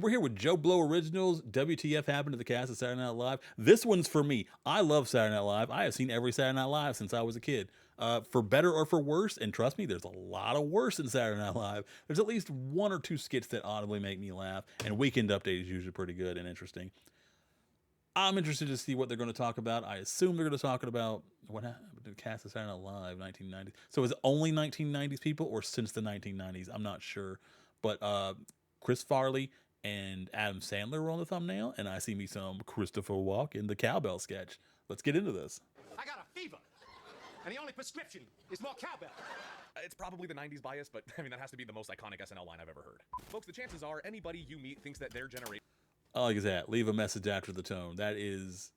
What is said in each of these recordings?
we're here with Joe Blow Originals. WTF happened to the cast of Saturday Night Live? This one's for me. I love Saturday Night Live. I have seen every Saturday Night Live since I was a kid. For better or for worse, and trust me, there's a lot of worse in Saturday Night Live. There's at least one or two skits that audibly make me laugh, and Weekend Update is usually pretty good and interesting. I'm interested to see what they're going to talk about. I assume they're going to talk about what happened to the cast of Saturday Night Live, 1990s. So is it only 1990s people or since the 1990s? I'm not sure. But Chris Farley and Adam Sandler were on the thumbnail, and I see me some Christopher Walken, the cowbell sketch. Let's get into this. I got a fever, and the only prescription is more cowbell. It's probably the 90s bias, but I mean, that has to be the most iconic SNL line I've ever heard. Folks, the chances are anybody you meet thinks that their generation... I like that. Leave a message after the tone. That is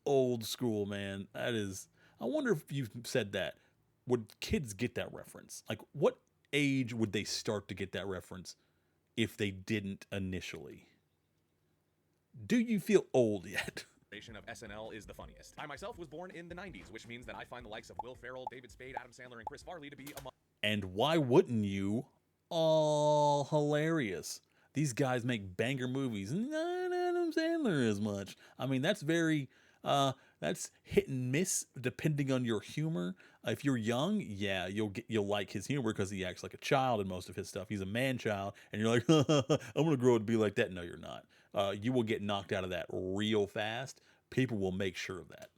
old school, man. That is. I wonder if you've said that. Would kids get that reference? Like, what age would they start to get that reference if they didn't initially? Do you feel old yet? of SNL is the funniest. I myself was born in the 90s, which means that I find the likes of Will Ferrell, David Spade, Adam Sandler, and Chris Farley to be among... And why wouldn't you? All hilarious. These guys make banger movies, not Adam Sandler as much. I mean, that's very, that's hit and miss depending on your humor. If you're young, yeah, you'll like his humor because he acts like a child in most of his stuff. He's a man child, and you're like, I'm gonna grow up to be like that. No, you're not. You will get knocked out of that real fast. People will make sure of that.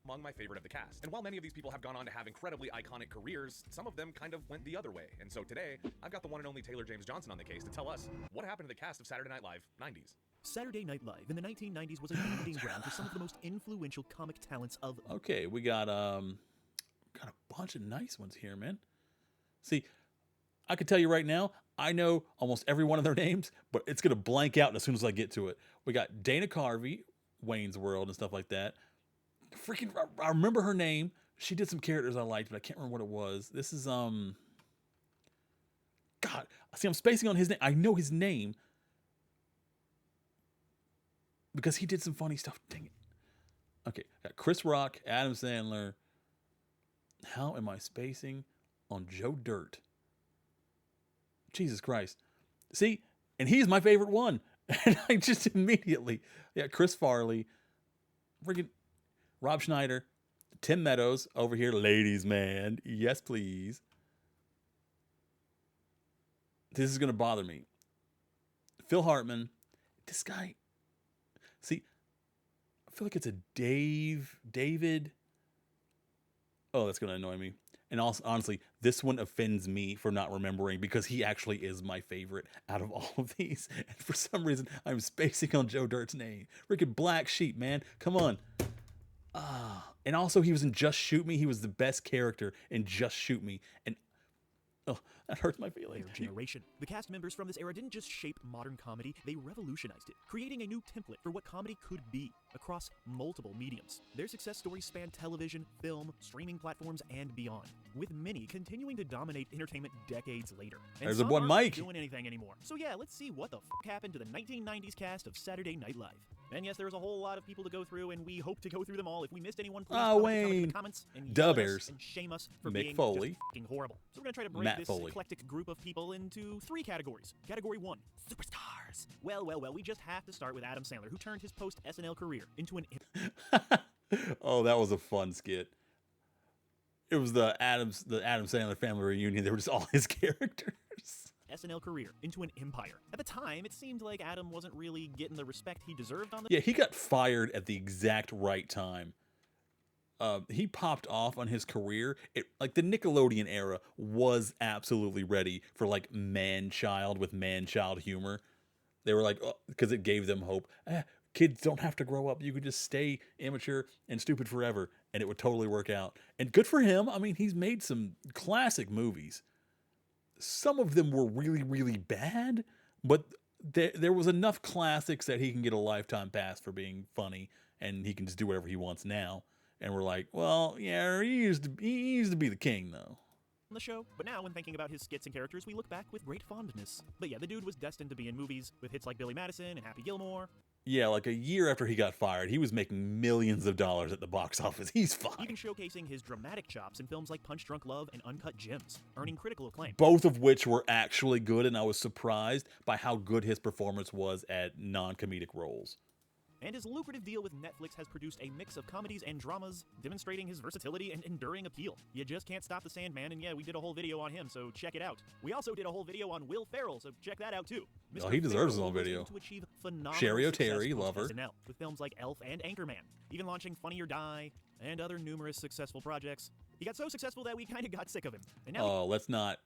Among my favorite of the cast. And while many of these people have gone on to have incredibly iconic careers, some of them kind of went the other way. And so today, I've got the one and only Taylor James Johnson on the case to tell us what happened to the cast of Saturday Night Live 90s. Saturday Night Live in the 1990s was a breeding ground for some of the most influential comic talents of... Okay, we got a bunch of nice ones here, man. See, I can tell you right now, I know almost every one of their names, but it's going to blank out as soon as I get to it. We got Dana Carvey, Wayne's World and stuff like that. Freaking, I remember her name. She did some characters I liked, but I can't remember what it was. This is, God, see, I'm spacing on his name. I know his name because he did some funny stuff. Dang it. Okay, got Chris Rock, Adam Sandler. How am I spacing on Joe Dirt? Jesus Christ. See, and he's my favorite one. And I just immediately, yeah, Chris Farley, freaking Rob Schneider, Tim Meadows over here, ladies man, yes please. This is gonna bother me. Phil Hartman, this guy. See, I feel like it's a David. Oh, that's gonna annoy me. And also, honestly, this one offends me for not remembering because he actually is my favorite out of all of these. And for some reason, I'm spacing on Joe Dirt's name. Freaking Black Sheep, man. Come on. And also he was in Just Shoot Me. He was the best character in Just Shoot Me. And oh, that hurts my feelings. Generation. The cast members from this era didn't just shape modern comedy, they revolutionized it, creating a new template for what comedy could be across multiple mediums. Their success stories span television, film, streaming platforms, and beyond, with many continuing to dominate entertainment decades later. And there's some one aren't Mike doing anything anymore. So yeah, let's see what the f happened to the 1990s cast of Saturday Night Live. And yes, there's a whole lot of people to go through, and we hope to go through them all. If we missed anyone, please comment in the comments and yell at us and shame us for Mick being Foley. just f***ing horrible. So we're gonna try to break Matt this Foley. eclectic group of people into 3 categories. Category 1, superstars. Well, we just have to start with Adam Sandler, who turned his post-SNL career into an... Oh, that was a fun skit. It was the Adam Sandler family reunion. They were just all his characters. SNL career into an empire. At the time, it seemed like Adam wasn't really getting the respect he deserved on the... Yeah, he got fired at the exact right time. He popped off on his career. Like the Nickelodeon era was absolutely ready for like man-child with man-child humor. They were like, because it gave them hope. Kids don't have to grow up. You could just stay immature and stupid forever, and it would totally work out. And good for him. I mean, he's made some classic movies. Some of them were really, really bad, but there was enough classics that he can get a lifetime pass for being funny, and he can just do whatever he wants now. And we're like, well, yeah, he used to be the king, though. On the show, but now when thinking about his skits and characters, we look back with great fondness. But yeah, the dude was destined to be in movies with hits like Billy Madison and Happy Gilmore. Yeah, like a year after he got fired, he was making millions of dollars at the box office. He's fine. even showcasing his dramatic chops in films like Punch Drunk Love and Uncut Gems, earning critical acclaim. Both of which were actually good, and I was surprised by how good his performance was at non-comedic roles. And his lucrative deal with Netflix has produced a mix of comedies and dramas, demonstrating his versatility and enduring appeal. You just can't stop the Sandman, and yeah, we did a whole video on him, so check it out. We also did a whole video on Will Ferrell, so check that out too. Oh, he deserves his Ferrell own was video. able to achieve phenomenal Sherry success O'Terry, love her. post-SNL, with films like Elf and Anchorman, even launching Funny or Die, and other numerous successful projects. He got so successful that we kind of got sick of him. And now Oh, let's not.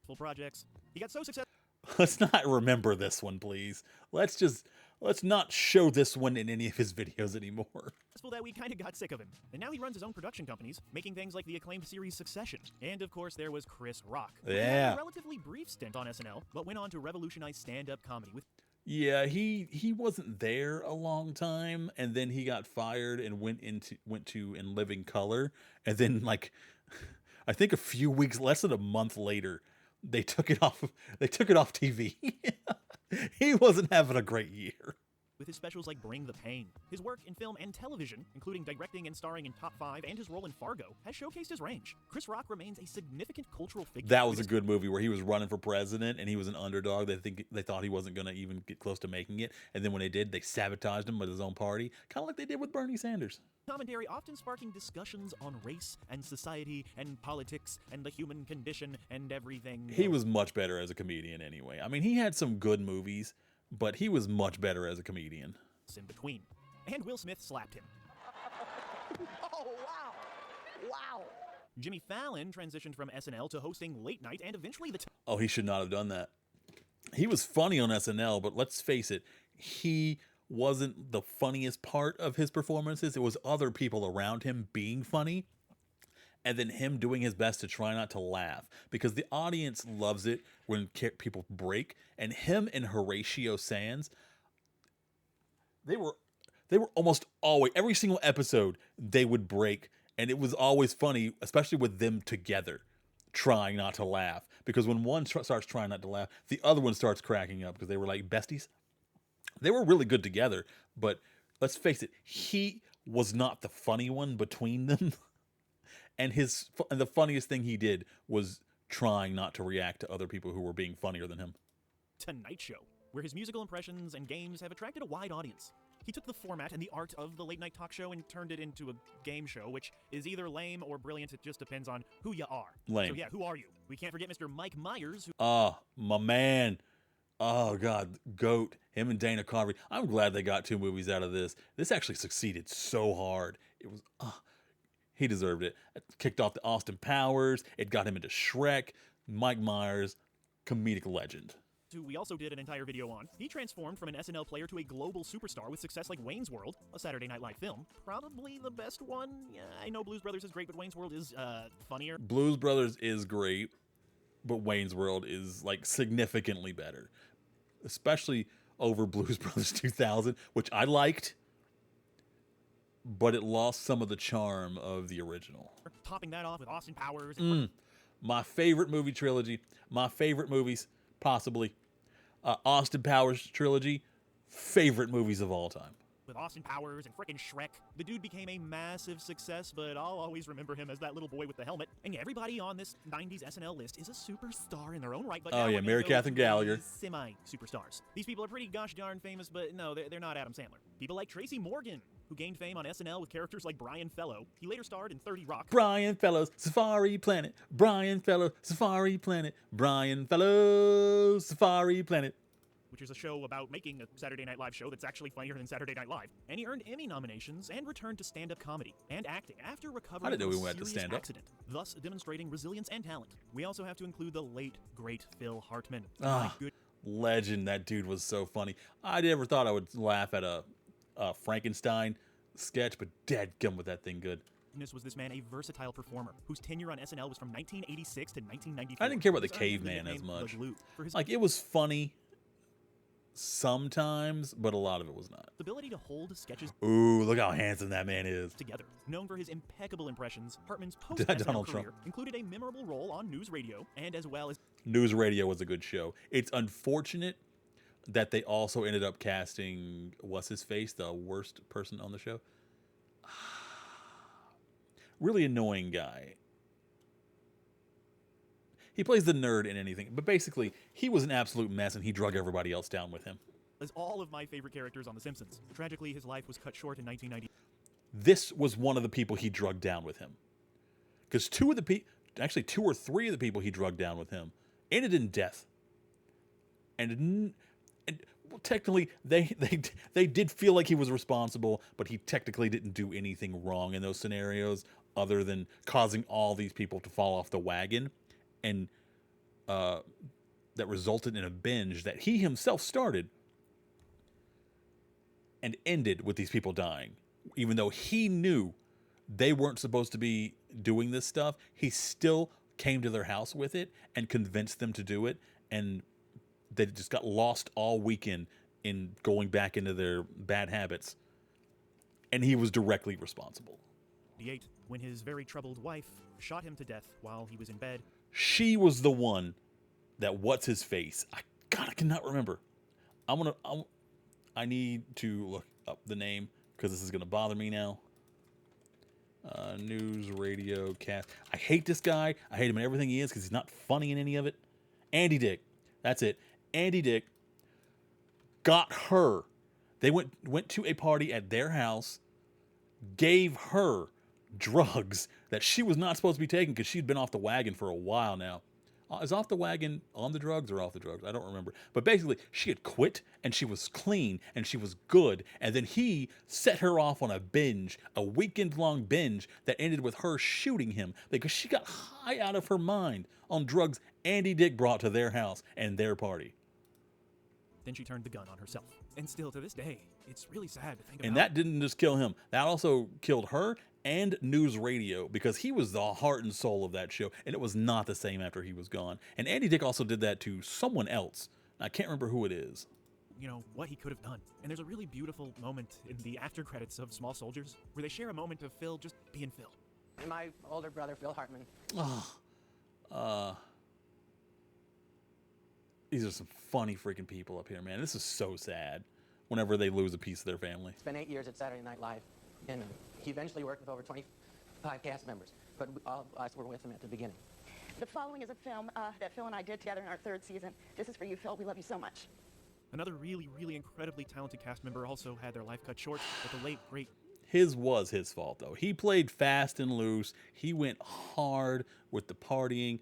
full projects. He got so successful Let's not remember this one, please. Let's not show this one in any of his videos anymore. that we kind of got sick of him. And now he runs his own production companies, making things like the acclaimed series Succession. And of course, there was Chris Rock, who had Yeah. a relatively brief stint on SNL, but went on to revolutionize stand-up comedy with Yeah, he wasn't there a long time, and then he got fired and went to In Living Color, and then like I think a few weeks, less than a month later, they took it off. They took it off TV. He wasn't having a great year. his specials like Bring the Pain. His work in film and television, including directing and starring in Top 5 and his role in Fargo, has showcased his range. Chris Rock remains a significant cultural figure. That was a good movie where he was running for president and he was an underdog. They thought he wasn't going to even get close to making it, and then when they did, they sabotaged him with his own party, kind of like they did with Bernie Sanders. Commentary often sparking discussions on race and society and politics and the human condition and everything. He was much better as a comedian anyway. I mean, he had some good movies, but he was much better as a comedian. In between. And Will Smith slapped him. Oh, wow. Wow. Jimmy Fallon transitioned from SNL to hosting Late Night and eventually The Oh, he should not have done that. He was funny on SNL, but let's face it, he wasn't the funniest part of his performances. It was other people around him being funny, and then him doing his best to try not to laugh, because the audience loves it when people break. And him and Horatio Sands, they were almost always, every single episode they would break, and it was always funny, especially with them together trying not to laugh, because when one starts trying not to laugh, the other one starts cracking up, because they were like besties. They were really good together, but let's face it, he was not the funny one between them. And the funniest thing he did was trying not to react to other people who were being funnier than him. Tonight Show, where his musical impressions and games have attracted a wide audience. He took the format and the art of the late night talk show and turned it into a game show, which is either lame or brilliant. It just depends on who you are. Lame. So yeah, who are you? We can't forget Mr. Mike Myers, who Oh, my man. Oh, God. GOAT. Him and Dana Carvey. I'm glad they got 2 movies out of this. This actually succeeded so hard. It was... he deserved it. It kicked off the Austin Powers. It got him into Shrek. Mike Myers, comedic legend. who we also did an entire video on. He transformed from an SNL player to a global superstar with success like Wayne's World, a Saturday Night Live film. Probably the best one. Yeah, I know Blues Brothers is great, but Wayne's World is funnier. Blues Brothers is great, but Wayne's World is like significantly better, especially over Blues Brothers 2000, which I liked, but it lost some of the charm of the original. Topping that off with Austin Powers. My favorite movie trilogy, my favorite movies, possibly Austin Powers trilogy, favorite movies of all time. With Austin Powers and frickin' Shrek. The dude became a massive success, but I'll always remember him as that little boy with the helmet. And yeah, everybody on this 90s SNL list is a superstar in their own right. But Oh, now yeah, we're gonna Mary go Catherine to the Gallagher. Semi-superstars. These people are pretty gosh darn famous, but no, they're not Adam Sandler. People like Tracy Morgan, who gained fame on SNL with characters like Brian Fellow. He later starred in 30 Rock. Brian Fellows, Safari Planet. Brian Fellows, Safari Planet. Brian Fellows, Safari Planet. Which is a show about making a Saturday Night Live show that's actually funnier than Saturday Night Live. And he earned Emmy nominations and returned to stand-up comedy and acting after recovering I didn't know from he a went to serious stand-up. accident, thus demonstrating resilience and talent. We also have to include the late, great Phil Hartman. Ah. My good Legend. That dude was so funny. I never thought I would laugh at a Frankenstein sketch, but dadgum with that thing good. goodness was this man a versatile performer whose tenure on SNL was from 1986 to 1994. I didn't care about the He was earned caveman nickname as much. The Glue for his Like, it was funny sometimes, but a lot of it was not. ability to hold sketches Ooh, look how handsome that man is. together. Known for his impeccable impressions, Hartman's Donald post-SNL Trump. career included a memorable role on News Radio and as well as News Radio was a good show. It's unfortunate that they also ended up casting, what's his face, the worst person on the show? Really annoying guy. He plays the nerd in anything, but basically, he was an absolute mess and he drug everybody else down with him. As all of my favorite characters on The Simpsons. Tragically, his life was cut short in 1990. This was one of the people he drugged down with him. Because two or three of the people he drugged down with him ended in death. And well, technically, they did feel like he was responsible, but he technically didn't do anything wrong in those scenarios other than causing all these people to fall off the wagon. And that resulted in a binge that he himself started and ended with these people dying. Even though he knew they weren't supposed to be doing this stuff, he still came to their house with it and convinced them to do it. And they just got lost all weekend in going back into their bad habits. And he was directly responsible. When his very troubled wife shot him to death while he was in bed. She was the one that what's his face. I cannot remember. I need to look up the name because this is gonna bother me now. News radio cast. I hate this guy. I hate him in everything he is because he's not funny in any of it. Andy Dick. That's it. Andy Dick got her. They went to a party at their house, gave her drugs that she was not supposed to be taking because she'd been off the wagon for a while now. Is off the wagon on the drugs or off the drugs? I don't remember. But basically, she had quit and she was clean and she was good. And then he set her off on a binge, a weekend-long binge that ended with her shooting him because she got high out of her mind on drugs Andy Dick brought to their house and their party. Then she turned the gun on herself. And still to this day, it's really sad to think about. And that didn't just kill him. That also killed her and News Radio because he was the heart and soul of that show. And it was not the same after he was gone. And Andy Dick also did that to someone else. I can't remember who it is. You know, what he could have done. And there's a really beautiful moment in the after credits of Small Soldiers where they share a moment of Phil just being Phil. And my older brother, Phil Hartman. These are some funny freaking people up here, man. This is so sad whenever they lose a piece of their family. Spent 8 years at Saturday Night Live, and he eventually worked with over 25 cast members, but all of us were with him at the beginning. The following is a film that Phil and I did together in our 3rd season. This is for you, Phil. We love you so much. Another really, really incredibly talented cast member also had their life cut short with the late, great... His was his fault, though. He played fast and loose. He went hard with the partying.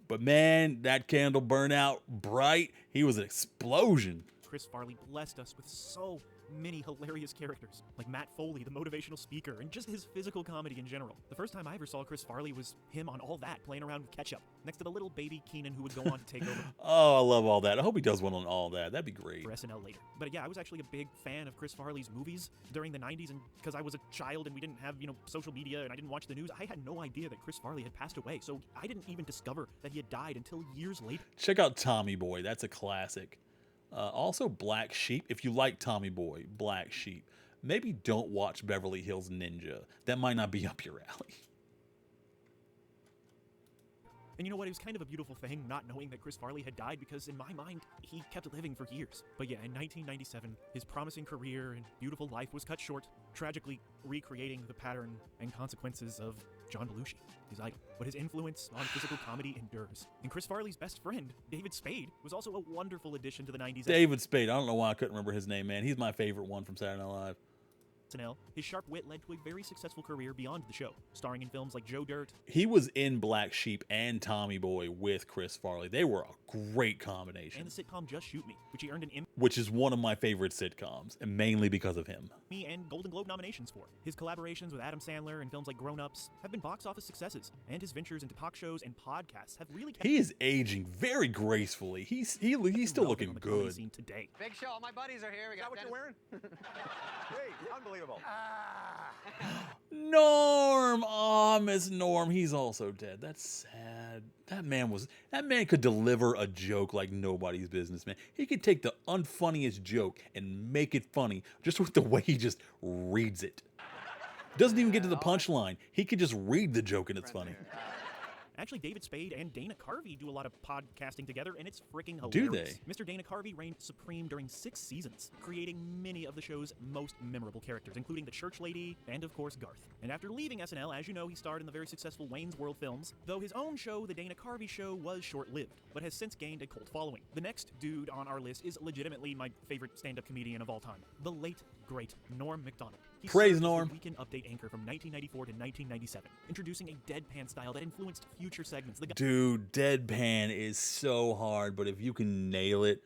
But man, that candle burned out bright. He was an explosion. Chris Farley blessed us with so many hilarious characters, like Matt Foley, the motivational speaker, and just his physical comedy in general. The first time I ever saw Chris Farley was him on All That, playing around with ketchup, next to the little baby Keenan who would go on to take over. Oh, I love All That. I hope he does one on All That. That'd be great. For SNL later. But yeah, I was actually a big fan of Chris Farley's movies during the 90s, and because I was a child and we didn't have, social media and I didn't watch the news, I had no idea that Chris Farley had passed away, so I didn't even discover that he had died until years later. Check out Tommy Boy. That's a classic. Also, Black Sheep. If you like Tommy Boy, Black Sheep, maybe don't watch Beverly Hills Ninja. That might not be up your alley. And you know what? It was kind of a beautiful thing not knowing that Chris Farley had died because in my mind, he kept living for years. But yeah, in 1997, his promising career and beautiful life was cut short, tragically recreating the pattern and consequences of John Belushi, his idol. But his influence on physical comedy endures. And Chris Farley's best friend, David Spade, was also a wonderful addition to the 90s. David Spade. I don't know why I couldn't remember his name, man. He's my favorite one from Saturday Night Live. SNL, his sharp wit led to a very successful career beyond the show, starring in films like Joe Dirt. He was in Black Sheep and Tommy Boy with Chris Farley. They were a great combination. And the sitcom Just Shoot Me, which he earned an Emmy, which is one of my favorite sitcoms, and mainly because of him. And Golden Globe nominations for. His collaborations with Adam Sandler in films like Grown Ups have been box office successes, and his ventures into talk shows and podcasts have really kept... He is aging very gracefully. He's still looking on the comedy good. Scene today. Big show. All my buddies are here. We Is that what you're wearing? Hey, unbelievable. Norm! Oh, Miss Norm. He's also dead. That's sad. That man could deliver a joke like nobody's business, man. He could take the unfunniest joke and make it funny just with the way he just reads it. Doesn't even get to the punchline. He could just read the joke and it's funny. Actually, David Spade and Dana Carvey do a lot of podcasting together, and it's freaking Do hilarious. they? Mr. Dana Carvey reigned supreme during 6 seasons, creating many of the show's most memorable characters, including the Church Lady and, of course, Garth. And after leaving SNL, as you know, he starred in the very successful Wayne's World films, though his own show, The Dana Carvey Show, was short-lived, but has since gained a cult following. The next dude on our list is legitimately my favorite stand-up comedian of all time, the late, great Norm Macdonald. He Praise served as the Norm. Weekend Update anchor from 1994 to 1997, introducing a deadpan style that influenced future segments. The guy Dude, deadpan is so hard, but if you can nail it,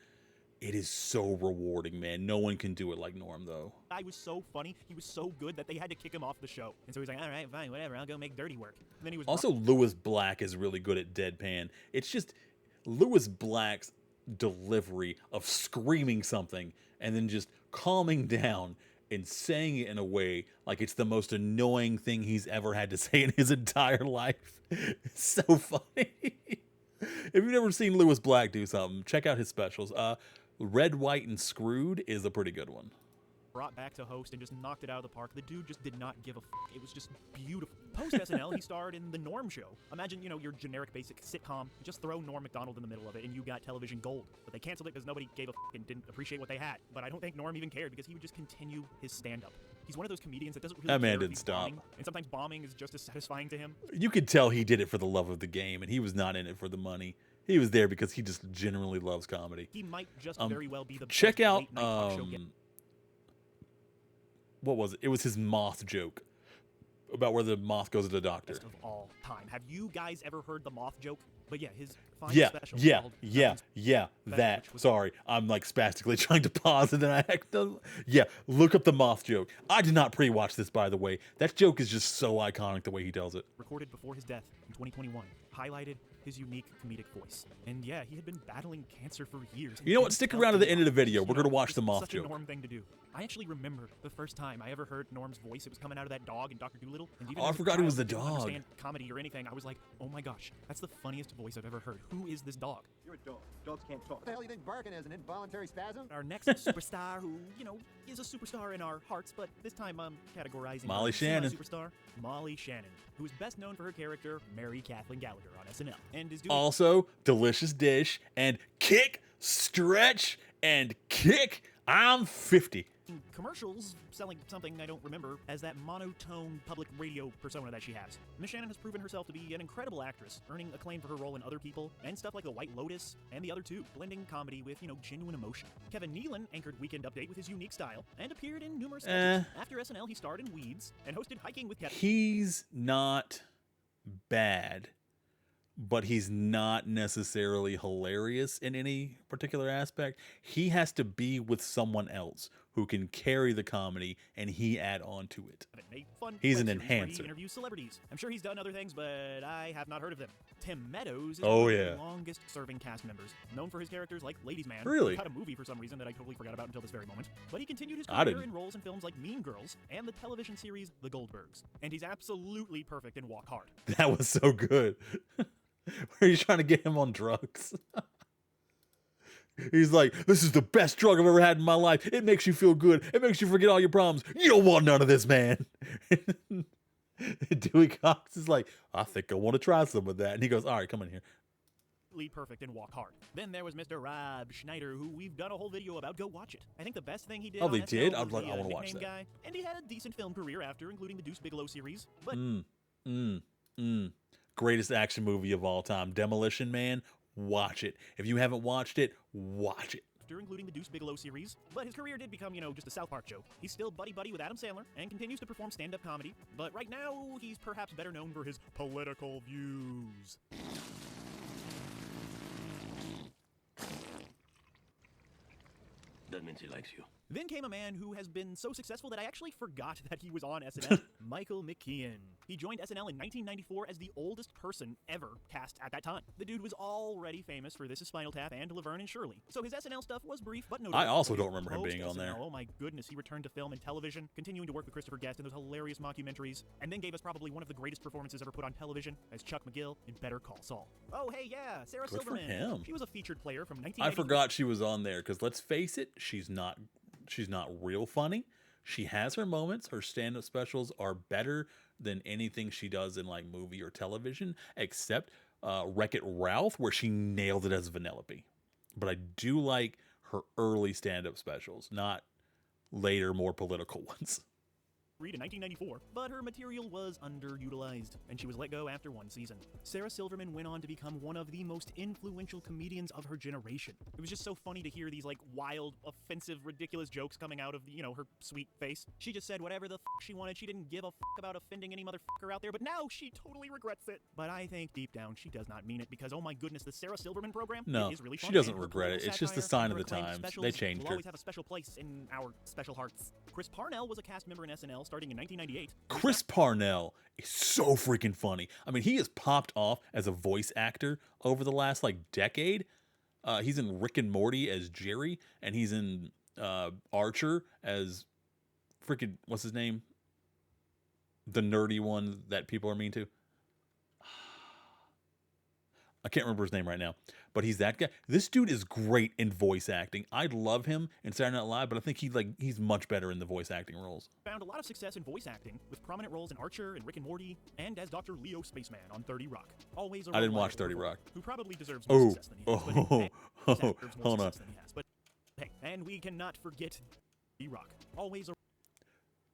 it is so rewarding, man. No one can do it like Norm, though. was so funny, he was so good that they had to kick him off the show. And so he's like, all right, fine, whatever, I'll go make dirty work. And then he was Also, Lewis Black is really good at deadpan. It's just Lewis Black's delivery of screaming something and then just calming down and saying it in a way like it's the most annoying thing he's ever had to say in his entire life. It's so funny. If you've never seen Lewis Black do something, check out his specials. Red, White, and Screwed is a pretty good one. brought back to host and just knocked it out of the park. The dude just did not give a f***. It was just beautiful. Post SNL, he starred in The Norm Show. Imagine, you know, your generic basic sitcom. Just throw Norm Macdonald in the middle of it and you got television gold. But they canceled it because nobody gave a f*** and didn't appreciate what they had. But I don't think Norm even cared because he would just continue his stand-up. He's one of those comedians that doesn't really That man care if didn't he's stop. bombing, and sometimes bombing is just as satisfying to him. You could tell he did it for the love of the game, and he was not in it for the money. He was there because he just genuinely loves comedy. He might just very well be the Check best out late-night talk show guest. what was it? It was his moth joke about where the moth goes to the doctor. Of all time. Have you guys ever heard the moth joke? But yeah, his final Yeah, special yeah, called yeah, Nothing's yeah. Better, That. which was- Sorry, I'm like spastically trying to pause and then I act. Yeah, look up the moth joke. I did not pre-watch this, by the way. That joke is just so iconic the way he tells it. recorded before his death in 2021, highlighted his unique comedic voice. And yeah, he had been battling cancer for years. You know what? Stick around to the end of the video. We're gonna watch It's the moth such joke. a Norm thing to do. I actually remember the first time I ever heard Norm's voice. It was coming out of that dog in Dr. Dolittle. And even Oh, I as a forgot it child was the who didn't dog. understand comedy or anything. I was like, oh my gosh, that's the funniest voice I've ever heard. Who is this dog? You're a dog. Dogs can't talk. What the hell do you think barking is? An involuntary spasm? Our next superstar, who, you know, is a superstar in our hearts, but this time I'm categorizing her Molly as a Shannon. superstar, Molly Shannon, who is best known for her character Mary Kathleen Gallagher on SNL, and is doing Also, delicious dish and kick, stretch, and kick. I'm 50. commercials selling something I don't remember as that monotone public radio persona that she has. Miss Shannon has proven herself to be an incredible actress, earning acclaim for her role in Other People and stuff like The White Lotus and The Other Two, blending comedy with, you know, genuine emotion. Kevin Nealon anchored Weekend Update with his unique style and appeared in numerous sketches. After SNL, he starred in Weeds and hosted Hiking with Kevin. He's not bad, but he's not necessarily hilarious in any particular aspect. He has to be with someone else who can carry the comedy and he add on to it. A fun He's web an series where enhancer. He interviews celebrities. I'm sure he's done other things, but I have not heard of them. Tim Meadows is Oh, one of yeah. the longest-serving cast members, known for his characters like Ladies Man. Really? Who had a movie for some reason that I totally forgot about until this very moment. But he continued his I career didn't. in roles in films like Mean Girls and the television series The Goldbergs. And he's absolutely perfect in Walk Hard. That was so good. Are you trying to get him on drugs? He's like, this is the best drug I've ever had in my life. It makes you feel good. It makes you forget all your problems. You don't want none of this, man. Dewey Cox is like, I think I want to try some of that. And he goes, all right, come in here. Absolutely perfect in Walk Hard. Then there was Mr. Rob Schneider, who we've done a whole video about. Go watch it. I think the best thing he did Oh, on they SNL did? was I was like, the, I wanna watch nickname that. guy. And he had a decent film career after, including the Deuce Bigelow series. But Greatest action movie of all time. Demolition Man. Watch it. If you haven't watched it, watch it. after including the Deuce Bigelow series, but his career did become, you know, just a South Park joke. He's still buddy-buddy with Adam Sandler and continues to perform stand-up comedy, but right now he's perhaps better known for his political views. That means he likes you. Then came a man who has been so successful that I actually forgot that he was on SNL, Michael McKean. He joined SNL in 1994 as the oldest person ever cast at that time. The dude was already famous for This Is Spinal Tap and Laverne and Shirley, so his SNL stuff was brief but notable. I also But don't remember him being on there. post-SNL, Oh my goodness, he returned to film and television, continuing to work with Christopher Guest in those hilarious mockumentaries, and then gave us probably one of the greatest performances ever put on television as Chuck McGill in Better Call Saul. Oh hey yeah, Sarah Good for Silverman. him. She was a featured player from I 1994. forgot she was on there because let's face it, she's not real funny. She has her moments. Her stand-up specials are better than anything she does in like movie or television, except Wreck-It Ralph, where she nailed it as Vanellope. But I do like her early stand-up specials, not later, more political ones. In 1994, but her material was underutilized, and she was let go after one season. Sarah Silverman went on to become one of the most influential comedians of her generation. It was just so funny to hear these like wild, offensive, ridiculous jokes coming out of, her sweet face. She just said whatever the f she wanted. She didn't give a f about offending any motherfucker out there, but now she totally regrets it. But I think deep down she does not mean it, because oh my goodness, the Sarah Silverman program is really fun. She doesn't regret it. It's just a sign of the times. They changed will her. always have a special place in our special hearts. Chris Parnell was a cast member in SNL starting in 1998. Chris Parnell is so freaking funny. I mean, he has popped off as a voice actor over the last like decade. He's in Rick and Morty as Jerry, and he's in Archer as freaking, what's his name? The nerdy one that people are mean to. I can't remember his name right now, but he's that guy. This dude is great in voice acting. I love him in Saturday Night Live, but I think he's much better in the voice acting roles. Found a lot of success in voice acting, with prominent roles in Archer and Rick and Morty, and as Dr. Leo Spaceman on 30 Rock. Always a I didn't watch 30 Rock. Who probably deserves more success than he has. Hold on. But hey, and we cannot forget D-Rock. Always a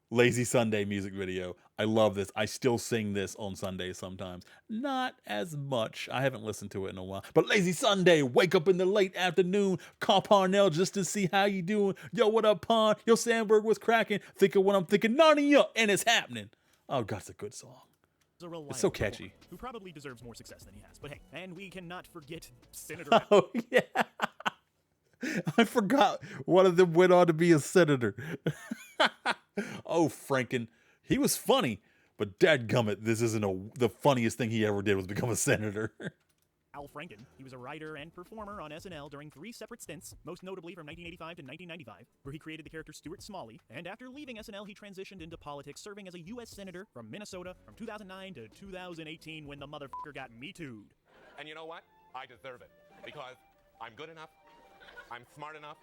Lazy Sunday music video. I love this. I still sing this on Sundays sometimes. Not as much. I haven't listened to it in a while. But Lazy Sunday, wake up in the late afternoon, call Parnell just to see how you doing. Yo, what up, Pon? Yo, Sandberg was cracking. Think of what I'm thinking. Narnia, and it's happening. Oh, God, it's a good song. It's so catchy. Who probably deserves more success than he has. But hey, and we cannot forget Senator. Oh, yeah. I forgot one of them went on to be a senator. Oh, Franken. He was funny, but dadgummit, this isn't the funniest thing he ever did was become a senator. Al Franken. He was a writer and performer on SNL during 3 separate stints, most notably from 1985 to 1995, where he created the character Stuart Smalley, and after leaving SNL, he transitioned into politics, serving as a U.S. Senator from Minnesota from 2009 to 2018 when the motherfucker got Me Too'd. And you know what? I deserve it. Because I'm good enough, I'm smart enough,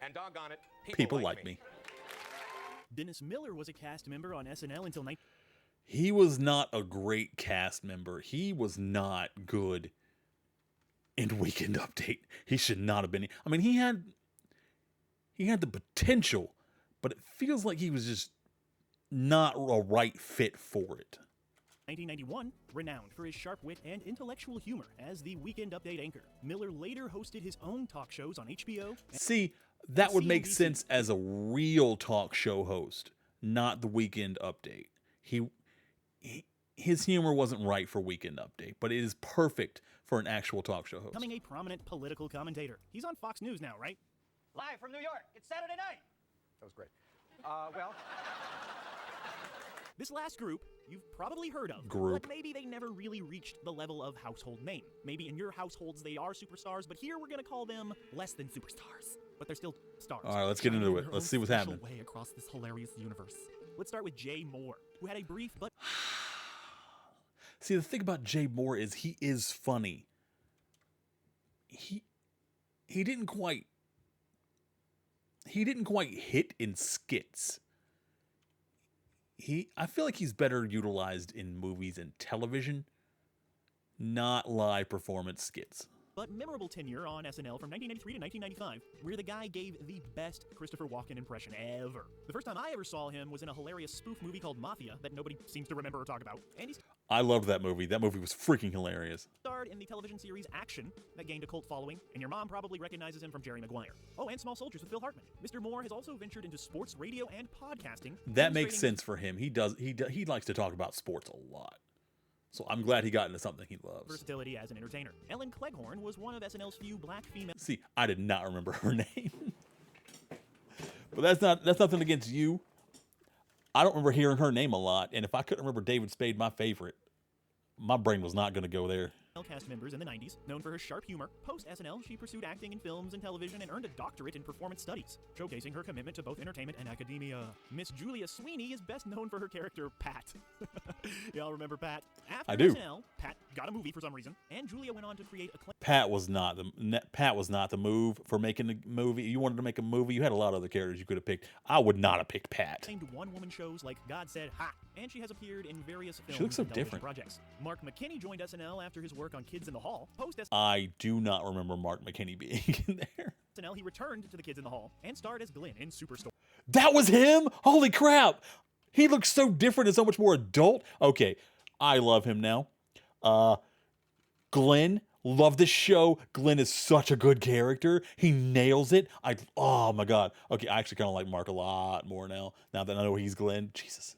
and doggone it, People like me. Dennis Miller was a cast member on SNL until He was not a great cast member. He was not good in Weekend Update. He should not have been. I mean, he had the potential, but it feels like he was just not a right fit for it. 1991, renowned for his sharp wit and intellectual humor as the Weekend Update anchor. Miller later hosted his own talk shows on HBO. See, that would make sense as a real talk show host, not the Weekend Update. His humor wasn't right for Weekend Update, but it is perfect for an actual talk show host. Becoming a prominent political commentator. He's on Fox News now, right? Live from New York, it's Saturday night. That was great. Well, this last group you've probably heard of, but maybe they never really reached the level of household name. Maybe in your households they are superstars, but here we're going to call them less than superstars. But they're still stars. All right, let's get into it. Let's see what's happening. Way across this hilarious universe. Let's start with Jay Moore, who had a brief but... See, the thing about Jay Moore is he is funny. He didn't quite hit in skits. I feel like he's better utilized in movies and television, not live performance skits. But memorable tenure on SNL from 1993 to 1995, where the guy gave the best Christopher Walken impression ever. The first time I ever saw him was in a hilarious spoof movie called Mafia that nobody seems to remember or talk about. And I loved that movie. That movie was freaking hilarious. Starred in the television series Action that gained a cult following, and your mom probably recognizes him from Jerry Maguire. Oh, and Small Soldiers with Phil Hartman. Mr. Moore has also ventured into sports radio and podcasting. That makes sense for him. He likes to talk about sports a lot. So I'm glad he got into something he loves. Versatility as an entertainer. Ellen Cleghorn was one of SNL's few black females. See, I did not remember her name. But that's nothing against you. I don't remember hearing her name a lot, and if I couldn't remember David Spade, my favorite, my brain was not going to go there. cast members in the 90s. Known for her sharp humor, post-SNL, she pursued acting in films and television and earned a doctorate in performance studies, showcasing her commitment to both entertainment and academia. Miss Julia Sweeney is best known for her character, Pat. Y'all remember Pat? After I do. SNL, Pat got a movie for some reason, and Julia went on to create Pat was not the move for making a movie. You wanted to make a movie, you had a lot of other characters you could have picked. I would not have picked Pat. acclaimed one-woman shows like God Said Ha, and she has appeared in various films looks so and television different. projects. Mark McKinney joined SNL after his work on Kids in the Hall. Post I do not remember Mark McKinney being in there. SNL, he returned to the Kids in the Hall and starred as Glenn in Superstore. That was him? Holy crap. He looks so different and so much more adult. Okay, I love him now. Glenn, love this show. Glenn is such a good character. He nails it. Oh my God. Okay, I actually kind of like Mark a lot more now that I know he's Glenn. Jesus.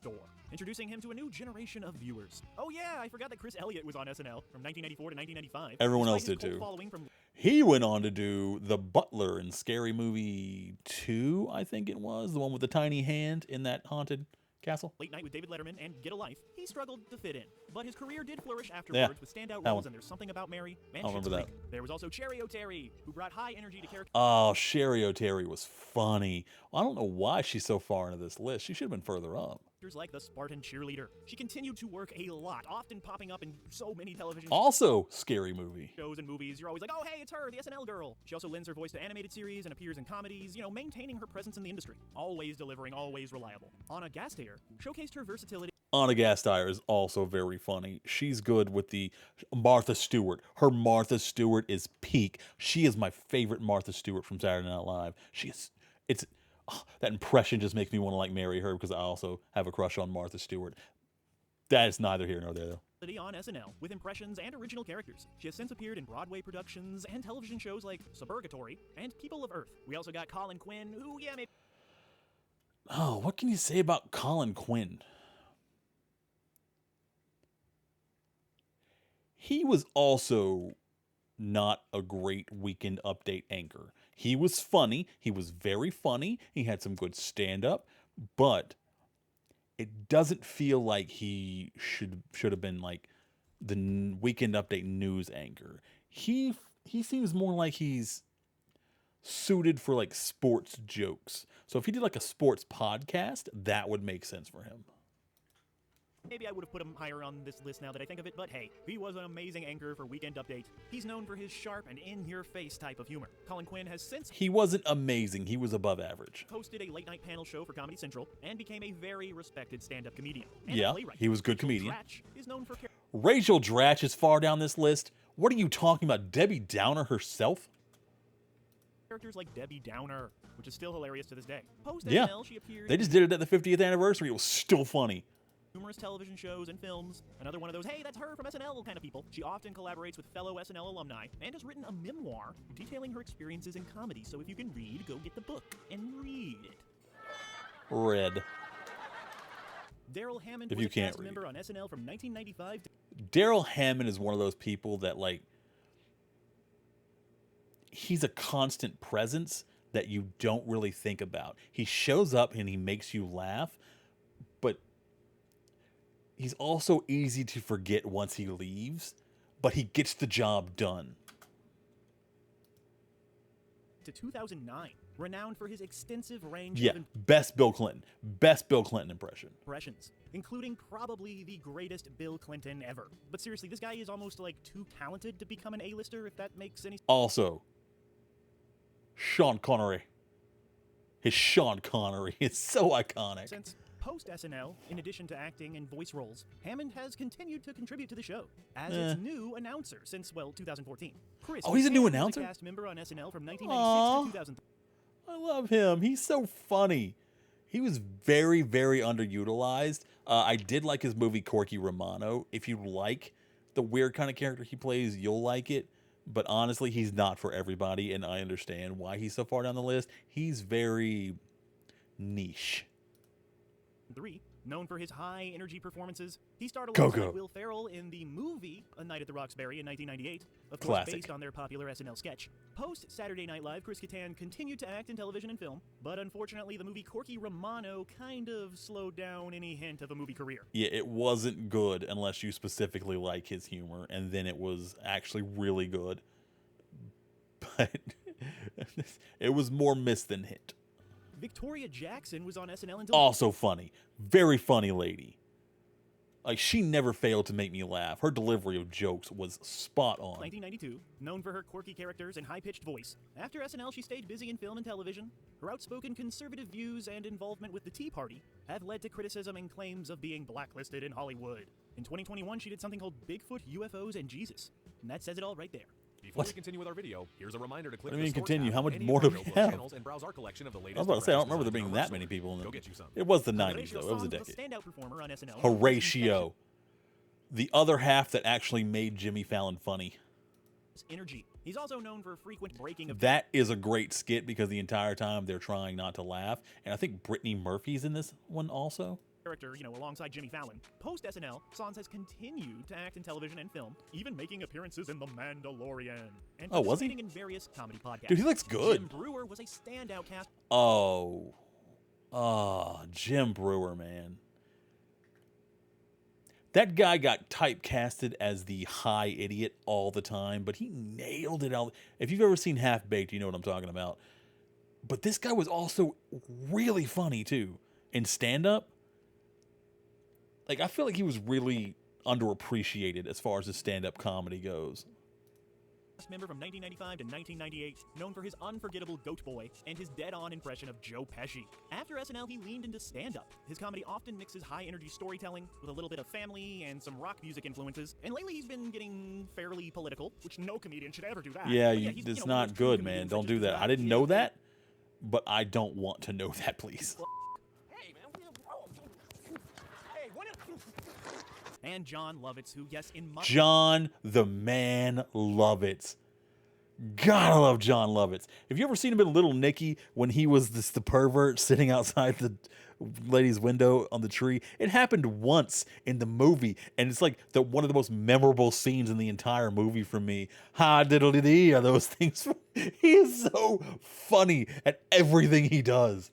Introducing him to a new generation of viewers. Oh yeah, I forgot that Chris Elliott was on SNL from 1994 to 1995. Everyone Despite else his did cult too. following from He went on to do The Butler in Scary Movie 2, I think it was. The one with the tiny hand in that haunted castle. Late Night with David Letterman and Get a Life, he struggled to fit in. But his career did flourish afterwards with standout that roles one. in There's Something About Mary and I Schitt's remember Creek. There was also Cherry O'Terry, who brought high energy to characters Oh, Sherry O'Terry was funny. Well, I don't know why she's so far into this list. She should have been further up. like the Spartan Cheerleader. She continued to work a lot, often popping up in so many television Also, Scary Movie. shows and movies. You're always like, oh, hey, it's her, the SNL girl. She also lends her voice to animated series and appears in comedies, maintaining her presence in the industry. Always delivering, always reliable. Anna Gasteyer showcased her versatility Anna Gasteyer is also very funny. She's good with the Martha Stewart. Her Martha Stewart is peak. She is my favorite Martha Stewart from Saturday Night Live. That impression just makes me want to marry her because I also have a crush on Martha Stewart. That is neither here nor there though. on SNL with impressions and original characters. She has since appeared in Broadway productions and television shows like Suburgatory and People of Earth. We also got Colin Quinn, who, maybe Oh, what can you say about Colin Quinn? He was also not a great Weekend Update anchor. He was funny. He was very funny. He had some good stand-up, but it doesn't feel like he should have been the Weekend Update news anchor. He seems more like he's suited for sports jokes. So if he did a sports podcast, that would make sense for him. maybe I would have put him higher on this list now that I think of it, but hey, he was an amazing anchor for Weekend Update. He's known for his sharp and in-your-face type of humor. Colin Quinn has since He wasn't amazing. He was above average. hosted a late-night panel show for Comedy Central and became a very respected stand-up comedian. And Yeah, a playwright. he was a good Rachel comedian. Dratch is known for Rachel Dratch is far down this list. What are you talking about? Debbie Downer herself? characters like Debbie Downer, which is still hilarious to this day. Post Yeah. SNL, she appeared They in just did it at the 50th anniversary. It was still funny. numerous television shows and films. Another one of those, hey, that's her from SNL kind of people. She often collaborates with fellow SNL alumni and has written a memoir detailing her experiences in comedy. So if you can read, go get the book and read it. Red. Daryl Hammond If was you a can't cast read. member on SNL from 1995 to Daryl Hammond is one of those people that he's a constant presence that you don't really think about. He shows up and he makes you laugh, but he's also easy to forget once he leaves, but he gets the job done. 2009, renowned for his extensive range Yeah, of best Bill Clinton. Best Bill Clinton impression. impressions, including probably the greatest Bill Clinton ever. But seriously, this guy is almost too talented to become an A-lister, if that makes any sense. Also, Sean Connery. His Sean Connery is so iconic. Since post-SNL, in addition to acting and voice roles, Hammond has continued to contribute to the show as its new announcer since, 2014. Chris Oh, he's a new McCann was announcer? a cast member on SNL from 1996 Aw. to 2003. I love him. He's so funny. He was very, very underutilized. I did like his movie Corky Romano. If you like the weird kind of character he plays, you'll like it. But honestly, he's not for everybody, and I understand why he's so far down the list. He's very niche. Known for his high-energy performances, he starred Go, alongside go. Will Ferrell in the movie A Night at the Roxbury in 1998, of course Classic. based on their popular SNL sketch. Post-Saturday Night Live, Chris Kattan continued to act in television and film, but unfortunately the movie Corky Romano kind of slowed down any hint of a movie career. Yeah, it wasn't good unless you specifically like his humor, and then it was actually really good. But it was more miss than hit. Victoria Jackson was on SNL until Also funny. Very funny lady. Like, she never failed to make me laugh. Her delivery of jokes was spot on. 1992, known for her quirky characters and high-pitched voice. After SNL, she stayed busy in film and television. Her outspoken conservative views and involvement with the Tea Party have led to criticism and claims of being blacklisted in Hollywood. In 2021, she did something called Bigfoot, UFOs, and Jesus. And that says it all right there. Before we continue with our video, here's a reminder to click What do the you mean Source continue? tab How on much any more of do our we notebook have? channels and browse our collection of the I latest was about to say, I don't graphics remember there designs being on our that many website. people in Go there. get you some. It was the Horatio 90s, though. It was a Sanz decade. a standout performer on SNL. Horatio. The other half that actually made Jimmy Fallon funny. Energy. He's also known for frequent breaking of That is a great skit because the entire time they're trying not to laugh. And I think Brittany Murphy's in this one also. character, alongside Jimmy Fallon. Post SNL, Sanz has continued to act in television and film, even making appearances in The Mandalorian. And Oh, was he? participating in various comedy podcasts. Dude, he looks good. Jim Brewer was a standout cast. Oh, Jim Brewer, man. That guy got typecasted as the high idiot all the time, but he nailed it all. If you've ever seen Half Baked, you know what I'm talking about. But this guy was also really funny, too. In stand-up, like, I feel like he was really underappreciated as far as his stand-up comedy goes. Member from 1995 to 1998, known for his unforgettable Goat Boy and his dead-on impression of Joe Pesci. After SNL, he leaned into stand-up. His comedy often mixes high-energy storytelling with a little bit of family and some rock music influences. And lately, he's been getting fairly political, which no comedian should ever do that. Yeah, But he's one of not those true good, man. comedians Don't just do does that. not I didn't give know a- that, but I don't want to know that, please. Hey, man. Hey, what? And John Lovitz, who, yes, in my... John the Man Lovitz. God, I love John Lovitz. Have you ever seen him in Little Nicky when he was the pervert sitting outside the lady's window on the tree? It happened once in the movie, and it's like one of the most memorable scenes in the entire movie for me. Ha diddly dee are those things. He is so funny at everything he does.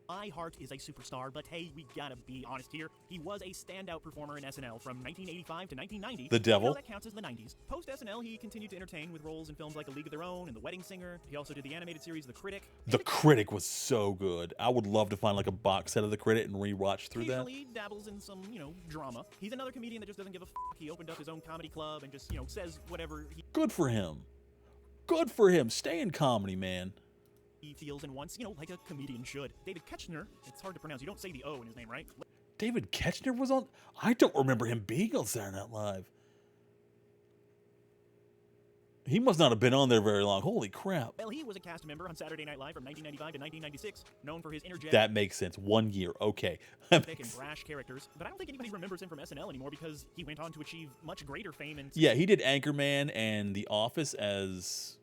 My heart is a superstar, but hey, we gotta be honest here. He was a standout performer in SNL from 1985 to 1990. The devil. You know, that counts as the 90s. Post SNL, he continued to entertain with roles in films like A League of Their Own and The Wedding Singer. He also did the animated series The Critic. The Critic was so good. I would love to find like a box set of The Critic and rewatch through that. Occasionally dabbles in some, drama. He's another comedian that just doesn't give a f***. He opened up his own comedy club and just, says whatever Good for him. Good for him. Stay in comedy, man. he feels and wants, like a comedian should. David Koechner, it's hard to pronounce. You don't say the O in his name, right? David Koechner was on? I don't remember him being on Saturday Night Live. He must not have been on there very long. Holy crap. Well, he was a cast member on Saturday Night Live from 1995 to 1996, known for his energetic That makes sense. 1 year. Okay. and brash characters. But I don't think anybody remembers him from SNL anymore because he went on to achieve much greater fame and Yeah, he did Anchorman and The Office as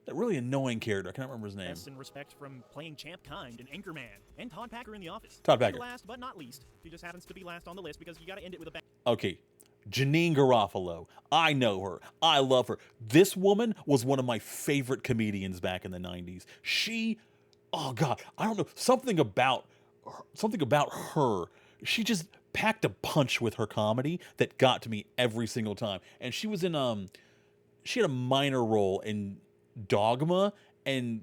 that really annoying character. I can't remember his name. success and respect from playing Champ Kind and Anchorman and Todd Packer in The Office. Todd And Packer. last but not least, he just happens to be last on the list because you got to end it with a bang. Okay. Janine Garofalo. I know her. I love her. This woman was one of my favorite comedians back in the 90s. Oh God, I don't know. Something about her. She just packed a punch with her comedy that got to me every single time. And she was in she had a minor role in Dogma, and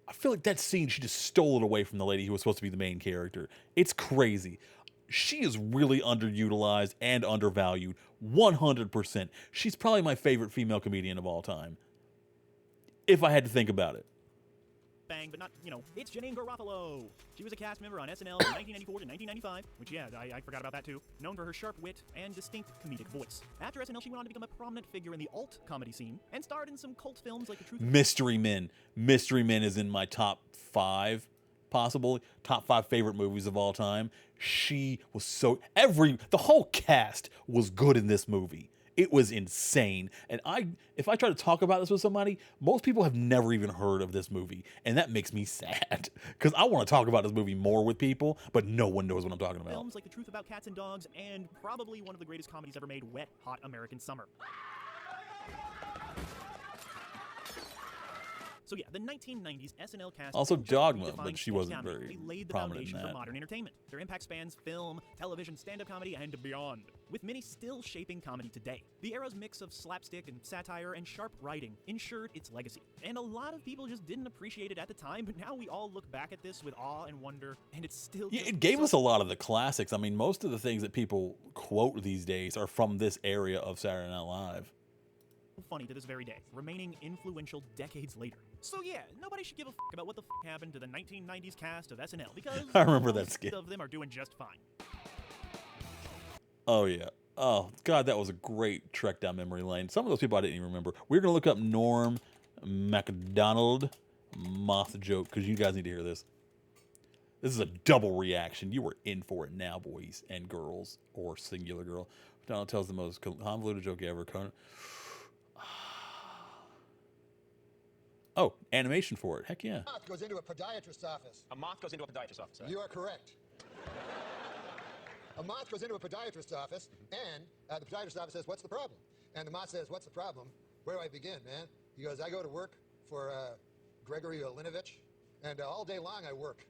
I feel like that scene, she just stole it away from the lady who was supposed to be the main character. It's crazy. She is really underutilized and undervalued. 100%. She's probably my favorite female comedian of all time, if I had to think about it. Bang, but not, it's Janine Garofalo. She was a cast member on SNL from 1994 to 1995, which, yeah, I forgot about that too. Known for her sharp wit and distinct comedic voice. After SNL, she went on to become a prominent figure in the alt comedy scene and starred in some cult films like The Truth. Mystery Men. Mystery Men is in my top 5, possibly top 5 favorite movies of all time. She was the whole cast was good in this movie. It was insane. And if I try to talk about this with somebody, most people have never even heard of this movie. And that makes me sad because I want to talk about this movie more with people, but no one knows what I'm talking about. Films like The Truth About Cats and Dogs and probably one of the greatest comedies ever made, Wet Hot American Summer. So yeah, the 1990s SNL cast Also didn't just Dogma, redefine but she sketch wasn't comedy. very They laid the prominent in foundation for that. modern entertainment. Their impact spans film, television, stand-up comedy, and beyond, with many still shaping comedy today. The era's mix of slapstick and satire and sharp writing ensured its legacy. And a lot of people just didn't appreciate it at the time, but now we all look back at this with awe and wonder, and it's still Yeah, just it gave so us a lot of the classics. I mean, most of the things that people quote these days are from this area of Saturday Night Live. funny to this very day, remaining influential decades later. So yeah, nobody should give a about what the happened to the 1990s cast of SNL, because I remember that most skit. of them are doing just fine. Oh, yeah. Oh, God, that was a great trek down memory lane. Some of those people I didn't even remember. We're going to look up Norm MacDonald moth joke, because you guys need to hear this. This is a double reaction. You were in for it now, boys and girls, or singular girl. Donald tells the most convoluted joke ever. Conan. Oh, animation for it. Heck yeah. A moth goes into a podiatrist's office. A moth goes into a podiatrist's office. You are correct. A moth goes into a podiatrist's office, and the podiatrist's office says, "What's the problem?" And the moth says, "What's the problem? Where do I begin, man?" He goes, "I go to work for Gregory Olinovich, and all day long I work."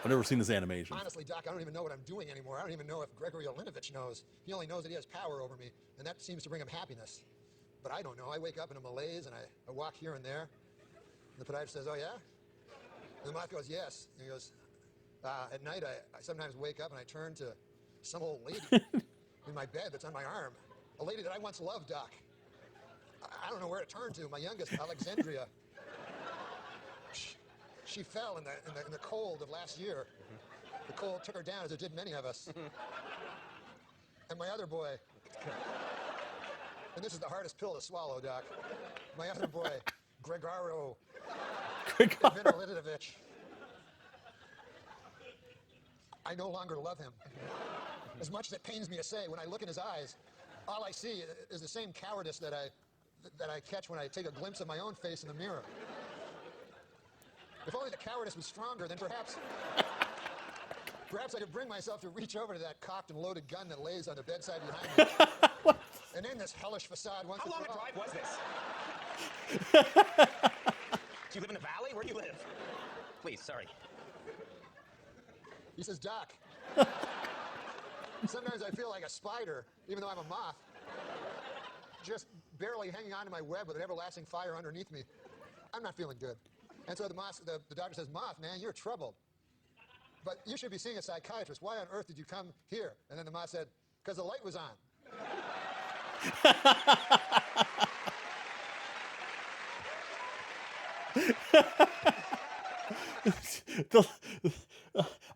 I've never seen this animation. Honestly, Doc, I don't even know what I'm doing anymore. I don't even know if Gregory Olinovich knows. He only knows that he has power over me, and that seems to bring him happiness. But I don't know. I wake up in a malaise, and I walk here and there. And the podiatrist says, "Oh, yeah?" And the moth goes, "Yes." And he goes, "At night, I sometimes wake up and I turn to some old lady in my bed that's on my arm. A lady that I once loved, Doc. I don't know where to turn to. My youngest, Alexandria. She fell in the cold of last year. The cold took her down, as it did many of us. And my other boy, and this is the hardest pill to swallow, Doc. My other boy, Gregaro Vinolitovich. I no longer love him. As much as it pains me to say, when I look in his eyes, all I see is the same cowardice that I catch when I take a glimpse of my own face in the mirror. If only the cowardice was stronger, then perhaps I could bring myself to reach over to that cocked and loaded gun that lays on the bedside behind me and end this hellish facade once and How long for a all. drive was this? Do you live in the valley? Where do you live? Please, sorry. He says, "Doc, sometimes I feel like a spider, even though I'm a moth, just barely hanging on to my web with an everlasting fire underneath me. I'm not feeling good." And so the doctor says, "Moth, man, you're troubled. But you should be seeing a psychiatrist. Why on earth did you come here?" And then the moth said, "Because the light was on."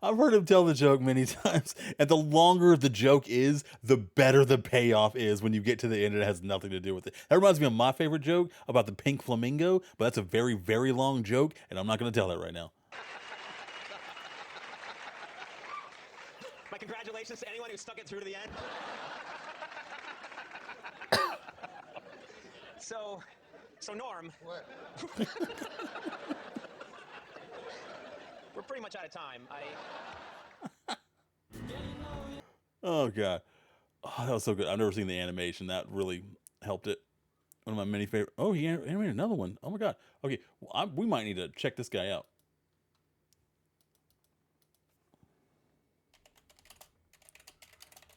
I've heard him tell the joke many times, and the longer the joke is, the better the payoff is when you get to the end and it has nothing to do with it. That reminds me of my favorite joke about the pink flamingo, but that's a very, very long joke, and I'm not going to tell that right now. My congratulations to anyone who stuck it through to the end. So Norm, What? we're pretty much out of time. Oh, God. Oh, that was so good. I've never seen the animation. That really helped it. One of my many favorite. Oh, he animated another one. Oh, my God. Okay, well, we might need to check this guy out.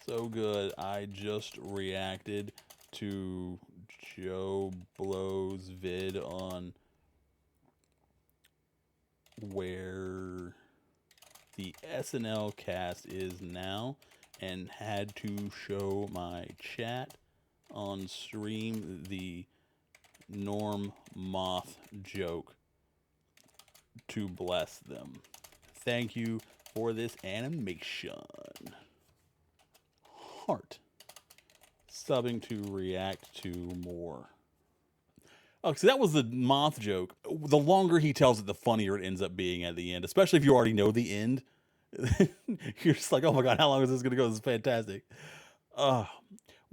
So good. I just reacted to Joe Blow's vid on where the SNL cast is now and had to show my chat on stream the Norm Moth joke to bless them. Thank you for this animation. Heart. Subbing to react to more. Oh, so that was the moth joke. The longer he tells it, the funnier it ends up being at the end, especially if you already know the end. You're just like, oh my God, how long is this going to go? This is fantastic.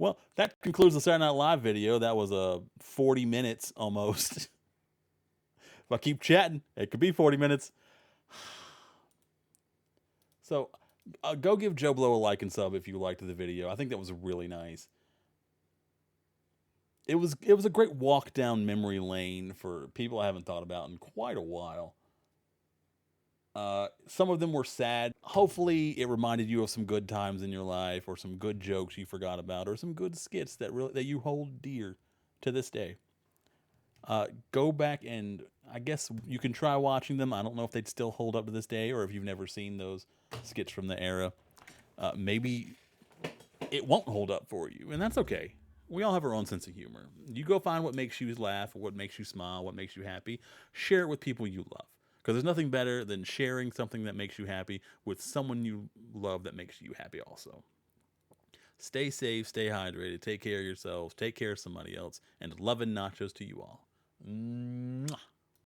Well, that concludes the Saturday Night Live video. That was 40 minutes almost. If I keep chatting, it could be 40 minutes. So go give Joe Blow a like and sub if you liked the video. I think that was really nice. It was a great walk down memory lane for people I haven't thought about in quite a while. Some of them were sad. Hopefully it reminded you of some good times in your life, or some good jokes you forgot about, or some good skits that you hold dear to this day. Go back and I guess you can try watching them. I don't know if they'd still hold up to this day, or if you've never seen those skits from the era. Maybe it won't hold up for you, and that's okay. We all have our own sense of humor. You go find what makes you laugh, or what makes you smile, what makes you happy. Share it with people you love. Because there's nothing better than sharing something that makes you happy with someone you love that makes you happy also. Stay safe, stay hydrated, take care of yourselves, take care of somebody else, and love and nachos to you all. Mwah.